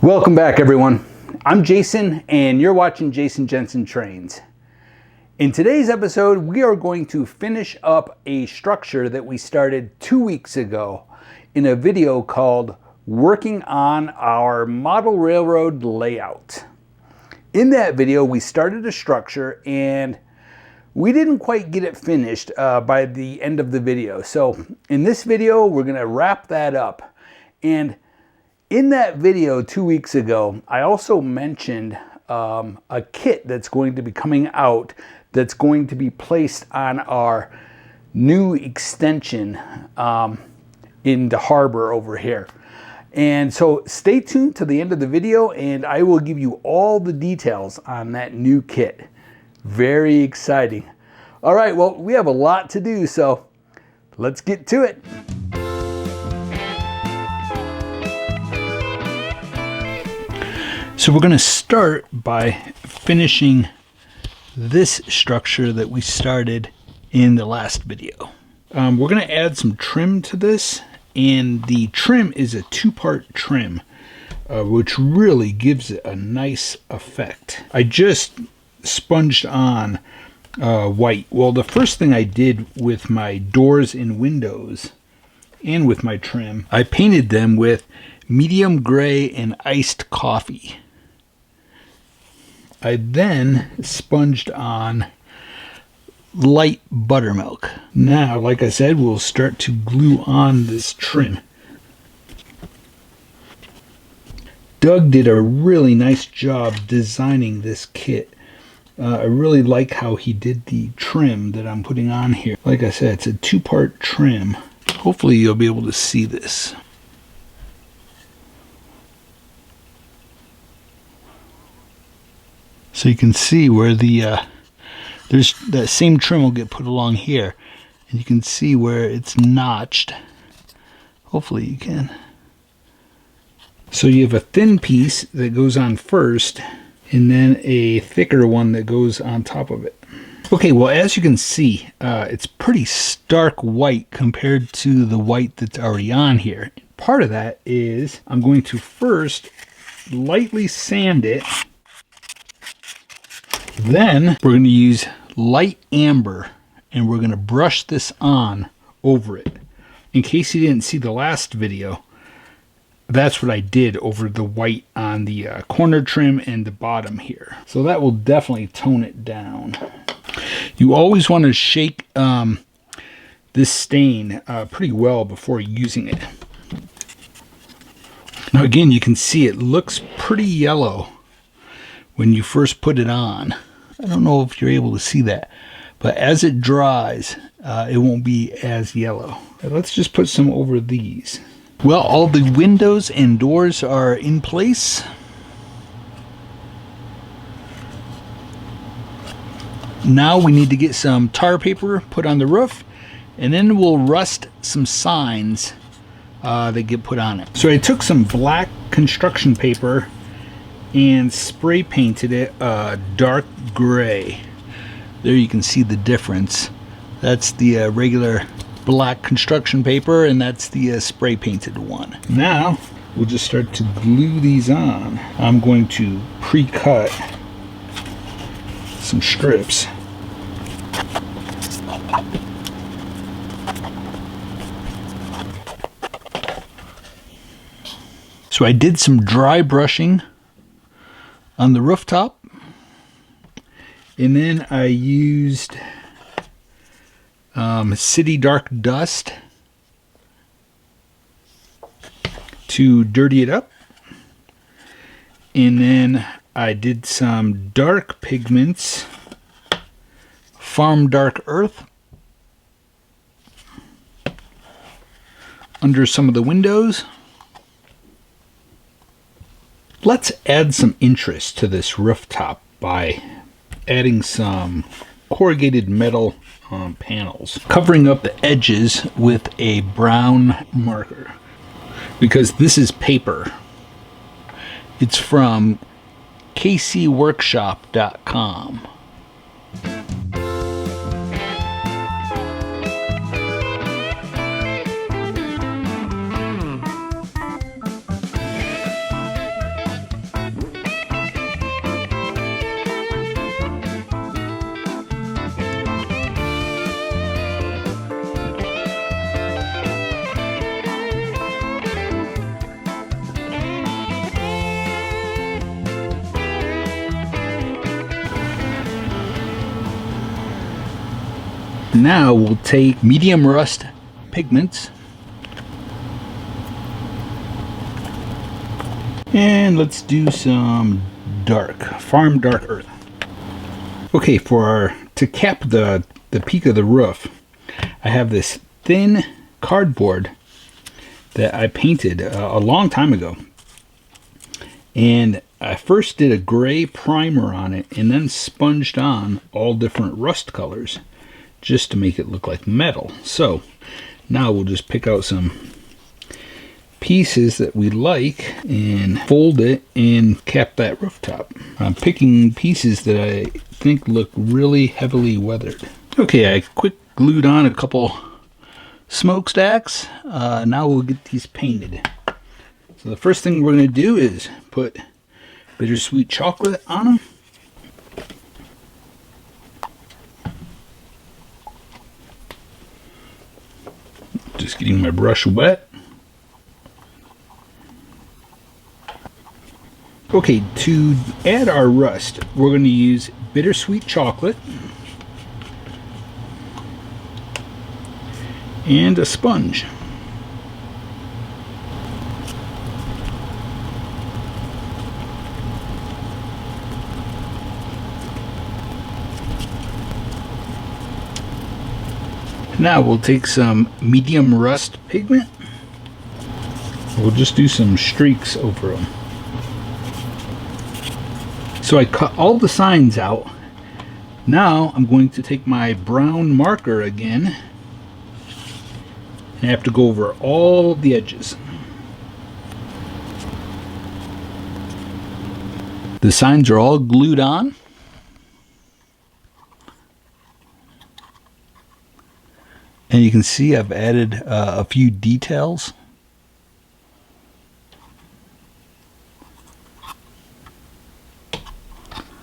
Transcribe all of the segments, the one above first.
Welcome back, everyone. I'm Jason, and you're watching Jason Jensen Trains. In today's episode, we are going to finish up a structure that we started 2 weeks ago in a video called Working on Our Model Railroad Layout. In that video, we started a structure and we didn't quite get it finished by the end of the video. So in this video, we're going to wrap that up. And in that video 2 weeks ago, I also mentioned a kit that's going to be coming out that's going to be placed on our new extension in the harbor over here. And so stay tuned to the end of the video and I will give you all the details on that new kit. Very exciting. All right, well, we have a lot to do, so let's get to it. So we're going to start by finishing this structure that we started in the last video. We're going to add some trim to this, and the trim is a two-part trim, which really gives it a nice effect. I just sponged on white. Well, the first thing I did with my doors and windows and with my trim, I painted them with medium gray and iced coffee. I then sponged on light buttermilk. Now, like I said, we'll start to glue on this trim. Doug did a really nice job designing this kit. I really like how he did the trim that I'm putting on here. Like I said, it's a two-part trim. Hopefully you'll be able to see this. So you can see where there's that same trim will get put along here, and you can see where it's notched. Hopefully you can. So you have a thin piece that goes on first, and then a thicker one that goes on top of it. Okay, well, as you can see, it's pretty stark white compared to the white that's already on here. Part of that is I'm going to first lightly sand it. Then we're going to use light amber and we're going to brush this on over it. In case you didn't see the last video, that's what I did over the white on the corner trim and the bottom here. So that will definitely tone it down. You always want to shake this stain pretty well before using it. Now again, you can see it looks pretty yellow when you first put it on. I don't know if you're able to see that, but as it dries, it won't be as yellow. Let's just put some over these. Well, all the windows and doors are in place. Now we need to get some tar paper put on the roof, and then we'll rust some signs that get put on it. So I took some black construction paper and spray painted it dark gray. There you can see the difference. That's the regular black construction paper, and that's the spray painted one. Now we'll just start to glue these on. I'm going to pre-cut some strips. So I did some dry brushing on the rooftop, and then I used City Dark Dust to dirty it up, and then I did some dark pigments, Farm Dark Earth, under some of the windows. Let's add some interest to this rooftop by adding some corrugated metal panels, covering up the edges with a brown marker, because this is paper. It's from kcworkshop.com. Now we'll take medium rust pigments and let's do some farm dark earth. Okay, to cap the peak of the roof, I have this thin cardboard that I painted a long time ago. And I first did a gray primer on it and then sponged on all different rust colors just to make it look like metal. So now we'll just pick out some pieces that we like and fold it and cap that rooftop. I'm picking pieces that I think look really heavily weathered. Okay, I quick glued on a couple smokestacks. Now we'll get these painted. So the first thing we're going to do is put bittersweet chocolate on them. Just getting my brush wet. Okay, to add our rust, we're going to use bittersweet chocolate and a sponge. Now we'll take some medium rust pigment. We'll just do some streaks over them. So I cut all the signs out. Now I'm going to take my brown marker again. And I have to go over all the edges. The signs are all glued on. And you can see I've added a few details.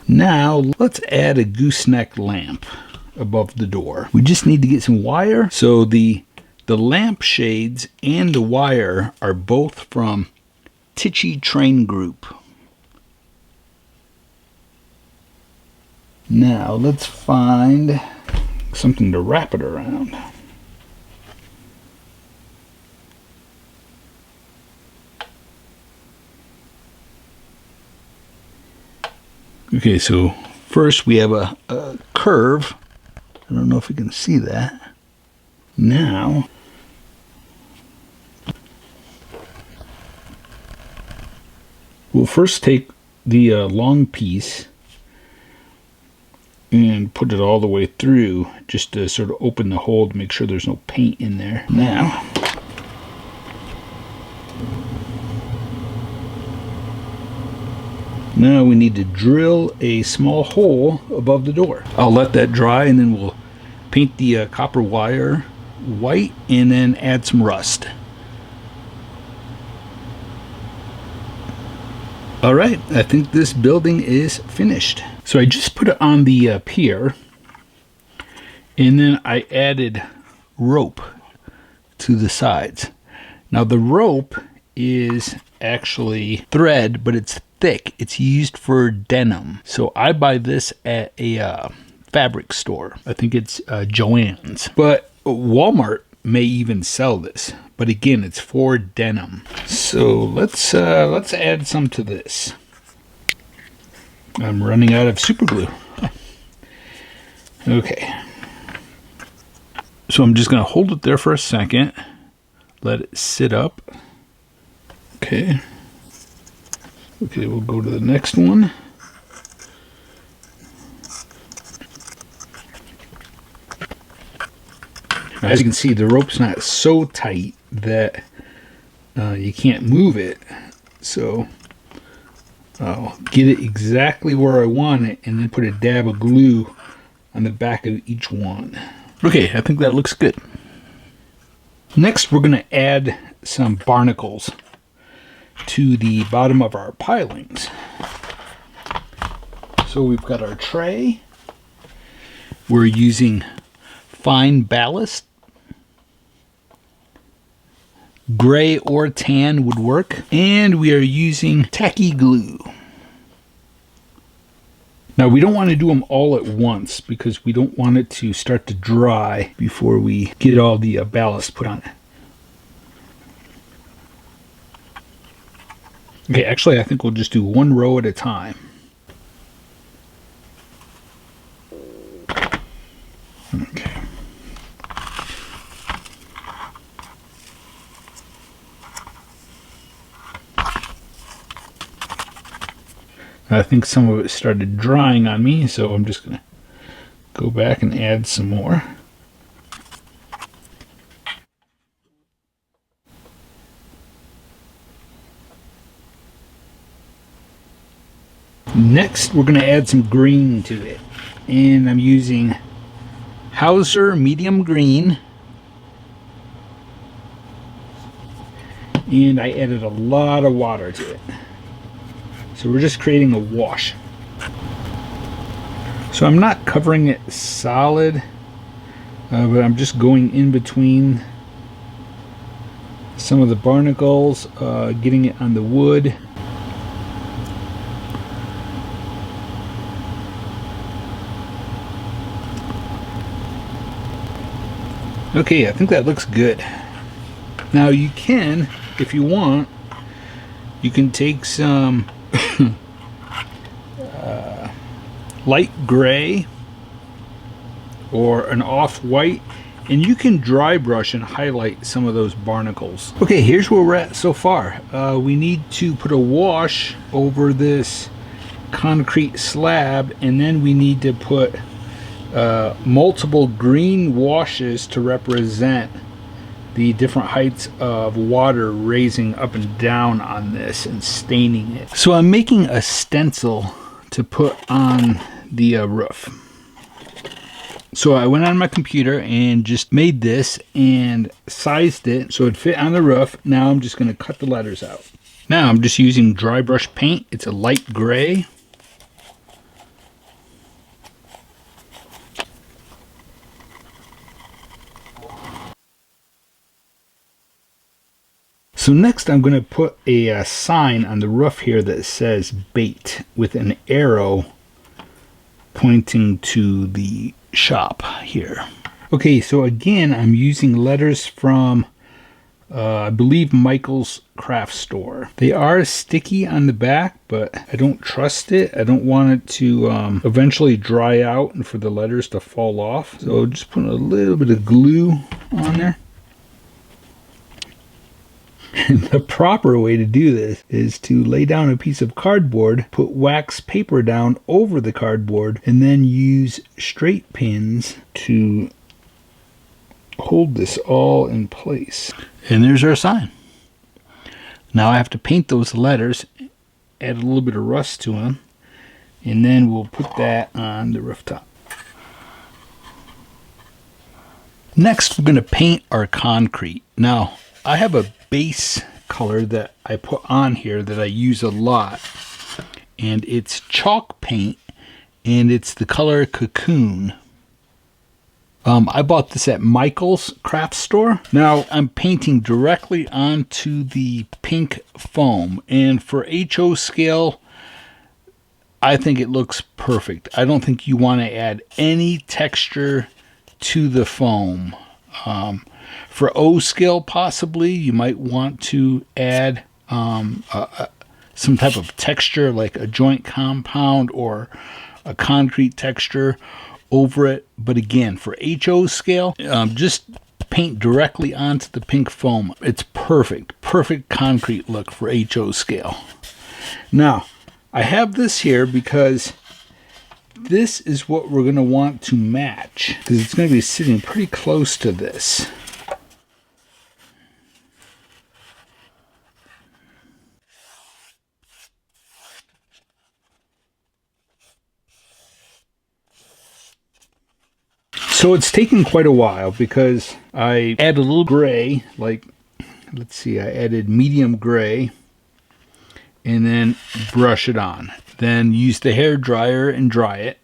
Now let's add a gooseneck lamp above the door. We just need to get some wire. So the lamp shades and the wire are both from Tichy Train Group. Now let's find something to wrap it around. Okay, so first we have a curve. I don't know if you can see that. Now, we'll first take the long piece and put it all the way through just to sort of open the hole to make sure there's no paint in there. Now we need to drill a small hole above the door. I'll let that dry and then we'll paint the copper wire white and then add some rust. Alright, I think this building is finished. So I just put it on the pier and then I added rope to the sides. Now the rope is actually thread, but it's thick. It's used for denim. So I buy this at a fabric store. I think it's Joann's. But Walmart may even sell this. But again, it's for denim. So let's add some to this. I'm running out of super glue. Okay. So I'm just going to hold it there for a second. Let it sit up. Okay. Okay, we'll go to the next one. As you can see, the rope's not so tight that you can't move it. So I'll get it exactly where I want it and then put a dab of glue on the back of each one. Okay, I think that looks good. Next, we're going to add some barnacles to the bottom of our pilings. So we've got our tray. We're using fine ballast. Gray or tan would work. And we are using tacky glue. Now we don't want to do them all at once because we don't want it to start to dry before we get all the ballast put on it. Okay, actually I think we'll just do one row at a time. Okay. I think some of it started drying on me, so I'm just going to go back and add some more. Next, we're going to add some green to it. And I'm using Hauser Medium Green. And I added a lot of water to it. So we're just creating a wash. So I'm not covering it solid, but I'm just going in between some of the barnacles, getting it on the wood. Okay, I think that looks good. Now you can, if you want, you can take some light gray or an off-white, and you can dry brush and highlight some of those barnacles. Okay, here's where we're at so far. We need to put a wash over this concrete slab, and then we need to put multiple green washes to represent the different heights of water raising up and down on this and staining it. So I'm making a stencil to put on the roof. So I went on my computer and just made this and sized it so it fit on the roof. Now I'm just going to cut the letters out. Now I'm just using dry brush paint. It's a light gray. So next I'm going to put a sign on the roof here that says bait with an arrow pointing to the shop here. Okay, so again I'm using letters from I believe Michael's Craft Store. They are sticky on the back, but I don't trust it. I don't want it to eventually dry out and for the letters to fall off. So just put a little bit of glue on there. And the proper way to do this is to lay down a piece of cardboard, put wax paper down over the cardboard, and then use straight pins to hold this all in place. And there's our sign. Now I have to paint those letters, add a little bit of rust to them, and then we'll put that on the rooftop. Next, we're going to paint our concrete. Now, I have a base color that I put on here that I use a lot, and it's chalk paint, and it's the color Cocoon. I bought this at Michael's Craft Store. Now I'm painting directly onto the pink foam, and for HO scale I think it looks perfect. I don't think you want to add any texture to the foam. For O scale, possibly you might want to add some type of texture like a joint compound or a concrete texture over it. But again, for HO scale, just paint directly onto the pink foam. It's perfect concrete look for HO scale. Now I have this here because this is what we're going to want to match, because it's going to be sitting pretty close to this. So it's taken quite a while because I add a little gray, like, let's see, I added medium gray, and then brush it on. Then use the hair dryer and dry it.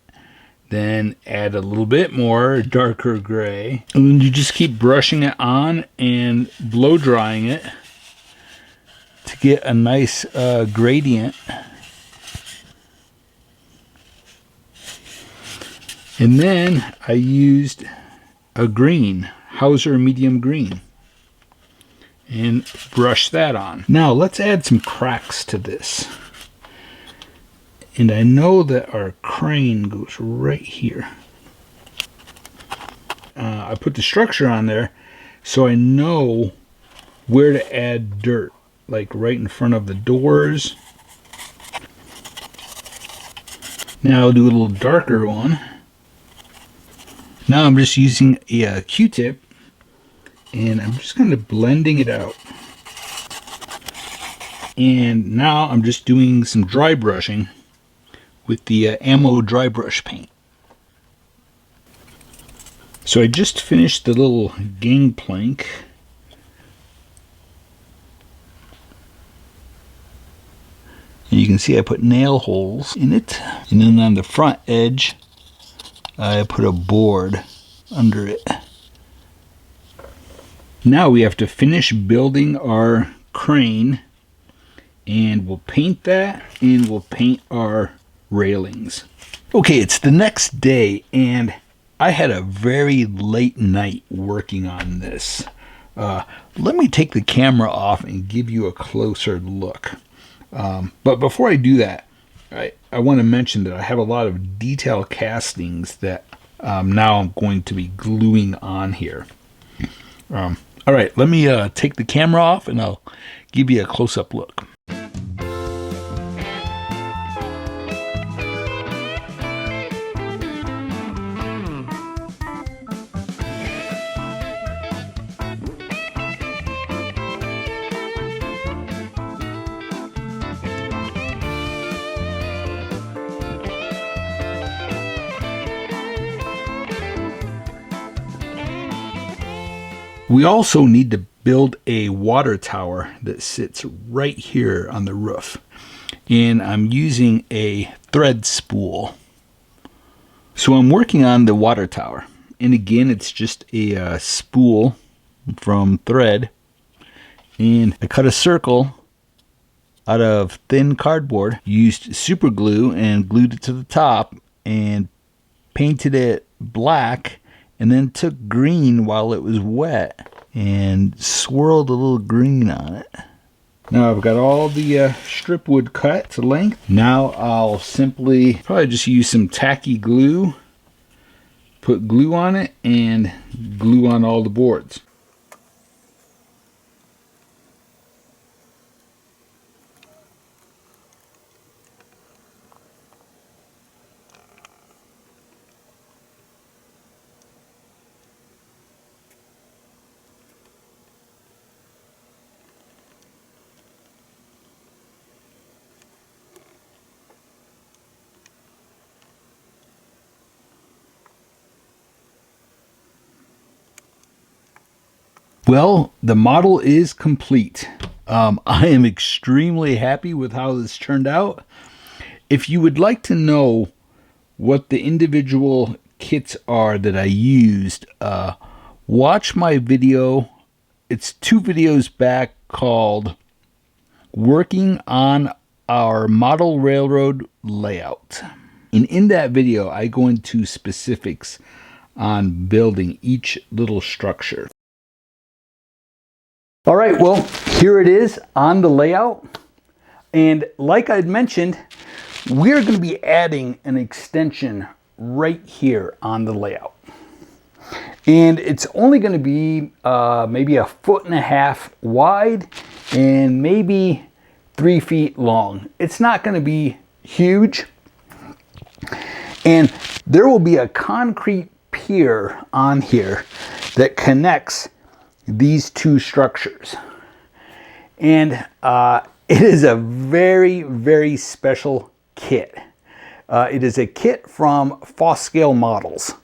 Then add a little bit more darker gray. And then you just keep brushing it on and blow drying it to get a nice gradient. And then I used a green, Hauser medium green, and brush that on. Now let's add some cracks to this. And I know that our crane goes right here. I put the structure on there so I know where to add dirt, like right in front of the doors. Now I'll do a little darker one. Now I'm just using a Q-tip, and I'm just kind of blending it out. And now I'm just doing some dry brushing with the Ammo dry brush paint. So I just finished the little gangplank. And you can see I put nail holes in it. And then on the front edge, I put a board under it. Now we have to finish building our crane, and we'll paint that, and we'll paint our railings. Okay, it's the next day, and I had a very late night working on this. Let me take the camera off and give you a closer look. But before I do that, I want to mention that I have a lot of detail castings that now I'm going to be gluing on here. All right, let me take the camera off and I'll give you a close-up look. We also need to build a water tower that sits right here on the roof. And I'm using a thread spool. So I'm working on the water tower. And again, it's just a spool from thread. And I cut a circle out of thin cardboard, used super glue and glued it to the top and painted it black, and then took green while it was wet and swirled a little green on it. Now I've got all the strip wood cut to length. Now I'll simply probably just use some tacky glue, put glue on it, and glue on all the boards. Well, the model is complete. I am extremely happy with how this turned out. If you would like to know what the individual kits are that I used, watch my video. It's 2 videos back called Working on Our Model Railroad Layout. And in that video, I go into specifics on building each little structure. All right, well, here it is on the layout. And like I'd mentioned, we're going to be adding an extension right here on the layout. And it's only going to be maybe 1.5 feet wide and maybe 3 feet long. It's not going to be huge. And there will be a concrete pier on here that connects these 2 structures. And it is a very, very special kit. It is a kit from Foscale Models.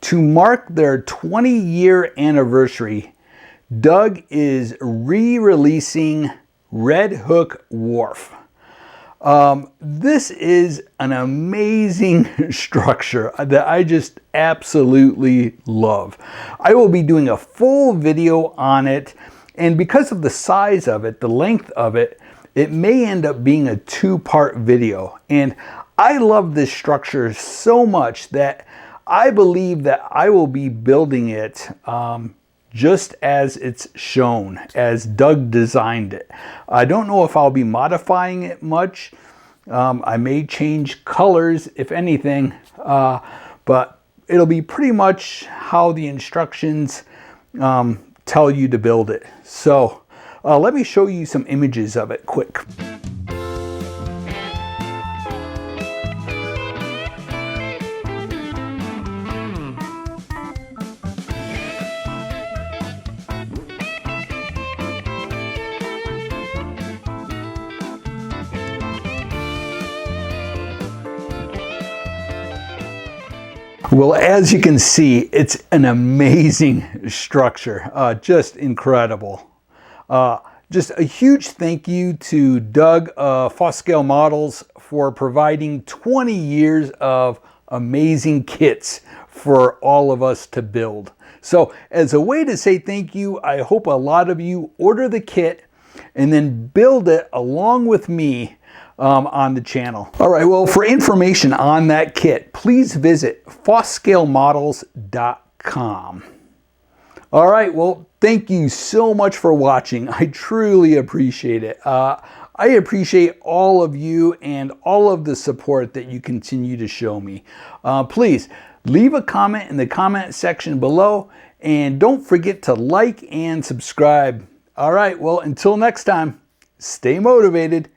To mark their 20-year anniversary, Doug is re-releasing Red Hook Wharf. This is an amazing structure that I just absolutely love. I will be doing a full video on it, and because of the size of it, the length of it, it may end up being a 2-part video. And I love this structure so much that I believe that I will be building it just as it's shown, as Doug designed it. I don't know if I'll be modifying it much. I may change colors, if anything, but it'll be pretty much how the instructions tell you to build it. So let me show you some images of it quick. Well, as you can see, it's an amazing structure, just incredible. Just a huge thank you to Doug Foscale Models for providing 20 years of amazing kits for all of us to build. So as a way to say thank you, I hope a lot of you order the kit and then build it along with me on the channel. All right, well, for information on that kit, please visit foscalemodels.com. All right, well, thank you so much for watching. I truly appreciate it. I appreciate all of you and all of the support that you continue to show me. Please leave a comment in the comment section below, and don't forget to like and subscribe. All right, well, until next time, stay motivated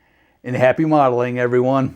and happy modeling, everyone.